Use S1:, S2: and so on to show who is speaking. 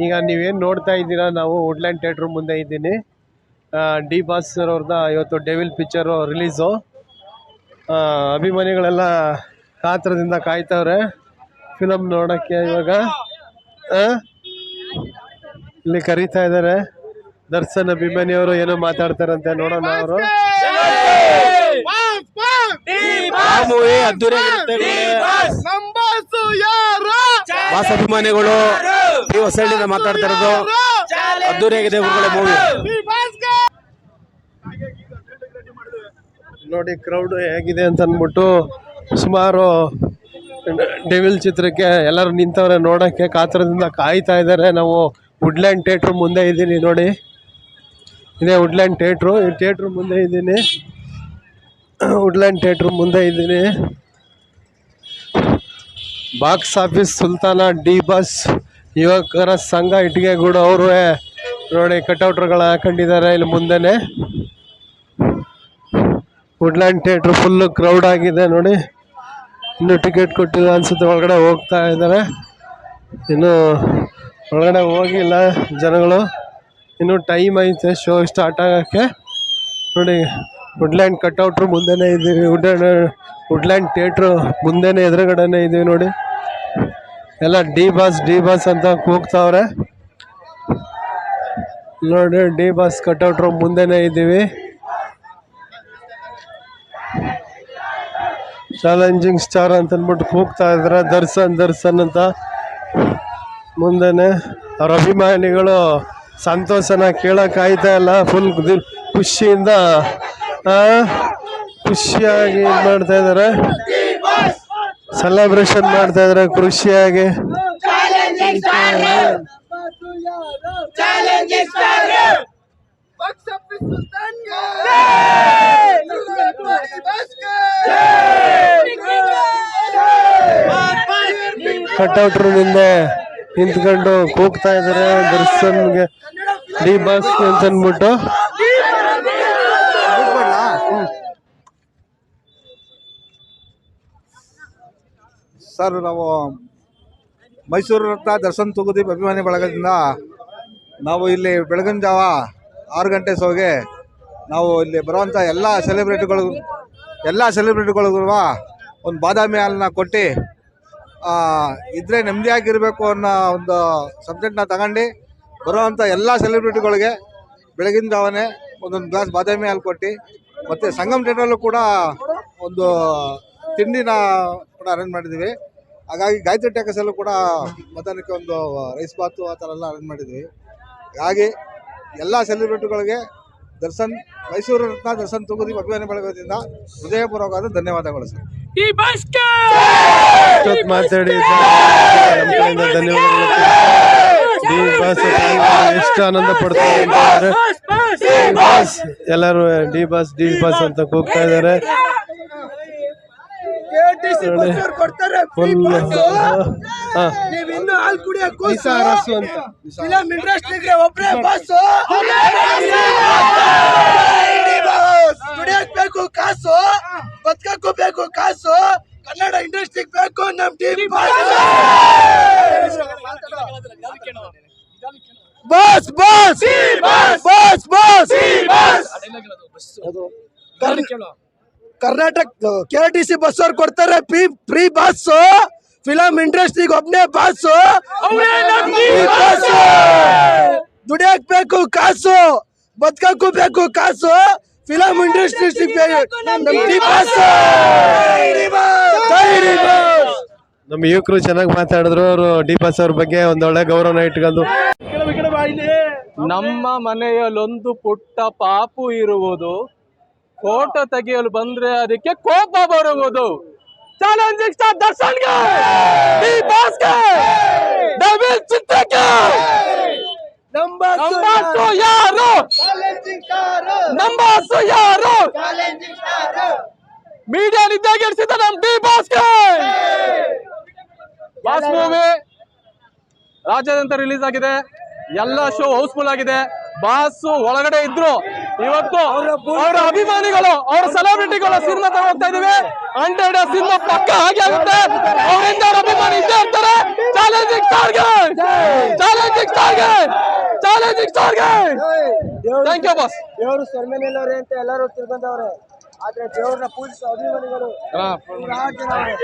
S1: ಈಗ ನೀವೇನು ನೋಡ್ತಾ ಇದ್ದೀರಾ, ನಾವು ವುಡ್ಲ್ಯಾಂಡ್ ಥಿಯೇಟ್ರ್ ಮುಂದೆ ಇದ್ದೀನಿ. ಡಿ ಬಾಸ್ ಸರ್ ಅವ್ರದ್ದು ಇವತ್ತು ಡೆವಿಲ್ ಪಿಕ್ಚರು ರಿಲೀಸು. ಅಭಿಮಾನಿಗಳೆಲ್ಲ ಕಾತ್ರದಿಂದ ಕಾಯ್ತವ್ರೆ ಫಿಲಮ್ ನೋಡೋಕ್ಕೆ. ಇವಾಗ ಇಲ್ಲಿ ಕರೀತಾ ಇದ್ದಾರೆ. ದರ್ಶನ್ ಅಭಿಮಾನಿಯವರು ಏನೋ ಮಾತಾಡ್ತಾರಂತೆ, ನೋಡೋಣ. ಅವರು
S2: ಬಾಸ್ ಅಭಿಮಾನಿಗಳು ಹೊಸಳ್ಳಿಯಿಂದ ಮಾತಾಡ್ತಾ ಇರೋದು ಅದ್ದೂರಿಯಾಗಿದೆ ಮೂವಿ.
S1: ನೋಡಿ ಕ್ರೌಡ್ ಹೇಗಿದೆ ಅಂತ ಅಂದ್ಬಿಟ್ಟು ಸುಮಾರು ಡೆವಿಲ್ ಚಿತ್ರಕ್ಕೆ ಎಲ್ಲರೂ ನಿಂತವ್ರೆ ನೋಡೋಕ್ಕೆ, ಕಾತ್ರದಿಂದ ಕಾಯ್ತಾ ಇದ್ದಾರೆ. ನಾವು ವುಡ್ಲ್ಯಾಂಡ್ ಥಿಯೇಟ್ರ್ ಮುಂದೆ ಇದ್ದೀನಿ ನೋಡಿ. ಇದೇ ವುಡ್ಲ್ಯಾಂಡ್ ಥಿಯೇಟ್ರು. ಈ ಥಿಯೇಟ್ರ್ ಮುಂದೆ ಇದ್ದೀನಿ. ವುಡ್ಲ್ಯಾಂಡ್ ಥಿಯೇಟ್ರ್ ಮುಂದೆ ಇದ್ದೀನಿ. ಬಾಕ್ಸ್ ಆಫೀಸ್ ಸುಲ್ತಾನ, ಡಿ ಬಾಸ್, ಯುವಕರ ಸಂಘ ಇಟ್ಟಿಗೆಗೂಡು ಅವರು ನೋಡಿ ಕಟೌಟ್ರುಗಳು ಹಾಕೊಂಡಿದ್ದಾರೆ ಇಲ್ಲಿ ಮುಂದೆನೆ. ವುಡ್ಲ್ಯಾಂಡ್ ಥಿಯೇಟ್ರ್ ಫುಲ್ಲು ಕ್ರೌಡ್ ಆಗಿದೆ ನೋಡಿ. ಇನ್ನೂ ಟಿಕೆಟ್ ಕೊಟ್ಟಿಲ್ಲ ಅನಿಸುತ್ತೆ. ಒಳಗಡೆ ಹೋಗ್ತಾ ಇದ್ದಾರೆ, ಇನ್ನೂ ಒಳಗಡೆ ಹೋಗಿಲ್ಲ ಜನಗಳು. ಇನ್ನೂ ಟೈಮ್ ಐತೆ ಶೋ ಸ್ಟಾರ್ಟ್ ಆಗೋಕ್ಕೆ. ನೋಡಿ ವುಡ್ಲ್ಯಾಂಡ್ ಕಟೌಟ್ರು ಮುಂದೆನೇ ಇದ್ದೀವಿ. ವುಡ್ಲ್ಯಾಂಡ್ ಥಿಯೇಟ್ರು ಮುಂದೆನೇ ಎದುರುಗಡೆನೇ ಇದ್ದೀವಿ ನೋಡಿ. ಎಲ್ಲ ಡಿ ಬಾಸ್ ಅಂತ ಕೂಗ್ತಾವ್ರೆ ನೋಡಿ. ಡಿ ಬಾಸ್ ಕಟೌಟ್ರು ಮುಂದೆನೇ ಇದ್ದೀವಿ. ಚಾಲೆಂಜಿಂಗ್ ಸ್ಟಾರ್ ಅಂತ ಅಂದ್ಬಿಟ್ಟು ಕೂಗ್ತಾ ಇದ್ದಾರೆ. ದರ್ಶನ್ ಅಂತ ಮುಂದೆನೆ. ಅವ್ರ ಅಭಿಮಾನಿಗಳು ಸಂತೋಷನ ಕೇಳೋಕ್ಕಾಯ್ತಾ ಇಲ್ಲ. ಫುಲ್ ಖುಷಿಯಿಂದ ಖುಷಿಯಾಗಿ ಇದು ಮಾಡ್ತಾ ಇದ್ದಾರೆ, ಸೆಲೆಬ್ರೇಷನ್ ಮಾಡ್ತಾ ಇದ್ದಾರೆ ಖುಷಿಯಾಗಿ. ಕಟೌಟ್ರಿಂದ ನಿಂತ್ಕೊಂಡು ಕೂಗ್ತಾ ಇದ್ದಾರೆ ದರ್ಶನ್ಗೆ, ಡಿ ಬಾಸ್ ಅಂತ ಅಂದ್ಬಿಟ್ಟು.
S2: ಸರ್, ನಾವು ಮೈಸೂರು ರತ್ನ ದರ್ಶನ್ ತೂಗುದೀಪ್ ಅಭಿಮಾನಿ ಬಳಗದಿಂದ ನಾವು ಇಲ್ಲಿ ಬೆಳಗಿನ ಜಾವ 6 ಗಂಟೆ ಶೋಗೆ ನಾವು ಇಲ್ಲಿ ಬರುವಂಥ ಎಲ್ಲ ಸೆಲೆಬ್ರಿಟಿಗಳಿಗೂ ಒಂದು ಬಾದಾಮಿ ಹಾಲನ್ನ ಕೊಟ್ಟು ಇದ್ರೆ ನೆಮ್ಮದಿಯಾಗಿರಬೇಕು ಅನ್ನೋ ಒಂದು ಸಬ್ಜೆಕ್ಟ್ನ ತಗೊಂಡು ಬರುವಂಥ ಎಲ್ಲ ಸೆಲೆಬ್ರಿಟಿಗಳಿಗೆ ಬೆಳಗಿನ ಜಾವನೇ ಒಂದೊಂದು ಗ್ಲಾಸ್ ಬಾದಾಮಿ ಹಾಲು ಕೊಟ್ಟು, ಮತ್ತು ಸಂಗಮ್ ಥಿಯೇಟ್ರಲ್ಲೂ ಕೂಡ ಒಂದು ತಿಂಡಿನ ಕೂಡ ಅರೇಂಜ್ ಮಾಡಿದ್ದೀವಿ. ಹಾಗಾಗಿ ಗಾಯತ್ರಿ ಟ್ಯಾಕಸಲ್ಲೂ ಕೂಡ ಮಧ್ಯಾಹ್ನಕ್ಕೆ ಒಂದು ರೈಸ್ ಬಾತು ಆ ಥರ ಎಲ್ಲ ಅರೇಂಜ್ ಮಾಡಿದ್ವಿ. ಹಾಗಾಗಿ ಎಲ್ಲ ಸೆಲೆಬ್ರಿಟಿಗಳಿಗೆ ಮೈಸೂರು ರತ್ನ ದರ್ಶನ್ ತೂಗುದೀಪ್ ಅಭಿಮಾನಿ ಬಳಗದಿಂದ ಹೃದಯಪೂರ್ವಕವಾದ ಧನ್ಯವಾದಗಳು ಸರ್.
S1: ಮಾತಾಡಿ ಧನ್ಯವಾದಗಳು. ಡಿ ಬಾಸ್ ಎಷ್ಟು ಆನಂದ ಪಡ್ತಾರೆ ಅಂತಂದ್ರೆ ಎಲ್ಲರೂ ಡಿ ಬಾಸ್ ಅಂತ ಕೂಗ್ತಾ ಇದ್ದಾರೆ.
S3: ಬೇಕು ಕಾಸು, ಬದುಕಕ್ಕೂ ಬೇಕು ಕಾಸು, ಕನ್ನಡ ಇಂಡಸ್ಟ್ರಿಗೆ ಬೇಕು ನಮ್ team. Boss boss boss boss Karnataka KRTC bus ಅವ್ರು ಕೊಡ್ತಾರೆ ಫ್ರೀ ಬಸ್. ಫಿಲಂ ಇಂಡಸ್ಟ್ರಿಗೆ ಒಬ್ನೇ ಬಸ್. ದುಡಿಯಕ್ ಬೇಕು ಕಾಸು, ಬದುಕಕ್ಕೂ ಬೇಕು ಕಾಸು, ಫಿಲಂ ಇಂಡಸ್ಟ್ರಿ
S1: ನಮ್ಮ ಯುವಕರು ಚೆನ್ನಾಗಿ ಮಾತಾಡಿದ್ರು. ಅವರು ಡಿ ಬಾಸ್ ಅವ್ರ ಬಗ್ಗೆ ಒಂದೊಳ್ಳೆ ಗೌರವನ ಇಟ್ಕೊಂಡು.
S4: ನಮ್ಮ ಮನೆಯಲ್ಲೊಂದು ಪುಟ್ಟ ಪಾಪು ಇರುವುದು, ಫೋಟೋ ತೆಗೆಯಲು ಬಂದ್ರೆ ಅದಕ್ಕೆ ಕೋಪ ಬರುವುದು. ಚಾಲೆಂಜಿಂಗ್ ಸ್ಟಾರ್ ದರ್ಶನ್ಗೆ, ಡಿ ಬಾಸ್ಗೆ, ಡೆವಿಲ್ ಚಿತ್ರಕ್ಕೆ ನಂಬರ್ಸು ಯಾರು? ನಂಬರ್ಸು ಯಾರು? ಮೀಡಿಯಾ ನಿದ್ದಾಗಿರಿಸಿದ ನಮ್ ಡಿ ಬಾಸ್ಗೆ. ಬಾಸ್ ಮೂವಿ ರಾಜ್ಯಾದ್ಯಂತ ರಿಲೀಸ್ ಆಗಿದೆ. ಎಲ್ಲ ಶೋ ಹೌಸ್ಫುಲ್ ಆಗಿದೆ. ಬಾಸ್ ಒಳಗಡೆ ಇದ್ರು. ಇವತ್ತು ಅವರ ಅಭಿಮಾನಿಗಳು, ಅವರ ಸೆಲೆಬ್ರಿಟಿಗಳು ಸಿನಿಮಾ ತಗೋಗ್ತಾ ಇದೀವಿ. 100 ಸಿನಿಮಾ ಪಕ್ಕ ಹಾಗೆ ಆಗುತ್ತೆ. ಅವರಿಂದ ಅವರ ಅಭಿಮಾನಿ ಇದ್ದೇ ಇರ್ತಾರೆ. ಚಾಲೆಂಜಿಂಗ್ ಸ್ಟಾರ್ಗೆ ಸ್ಟಾರ್ಗೆ ಚಾಲೆಂಜಿಂಗ್ ಸ್ಟಾರ್ಗೆ ಥ್ಯಾಂಕ್ ಯು ಬಾಸ್.
S3: ದೇವರು ಸೊರ್ಮೆನಲ್ಲವ್ರೆ ಅಂತ ಎಲ್ಲರೂ ತಿಳ್ಕೊಂಡವ್ರೆ, ಆದ್ರೆ ದೇವ್ರನ್ನ ಪೂಜಿಸೋ ಅಭಿಮಾನಿಗಳು ನೂರಾರು ಜನ ಅವ್ರೆ.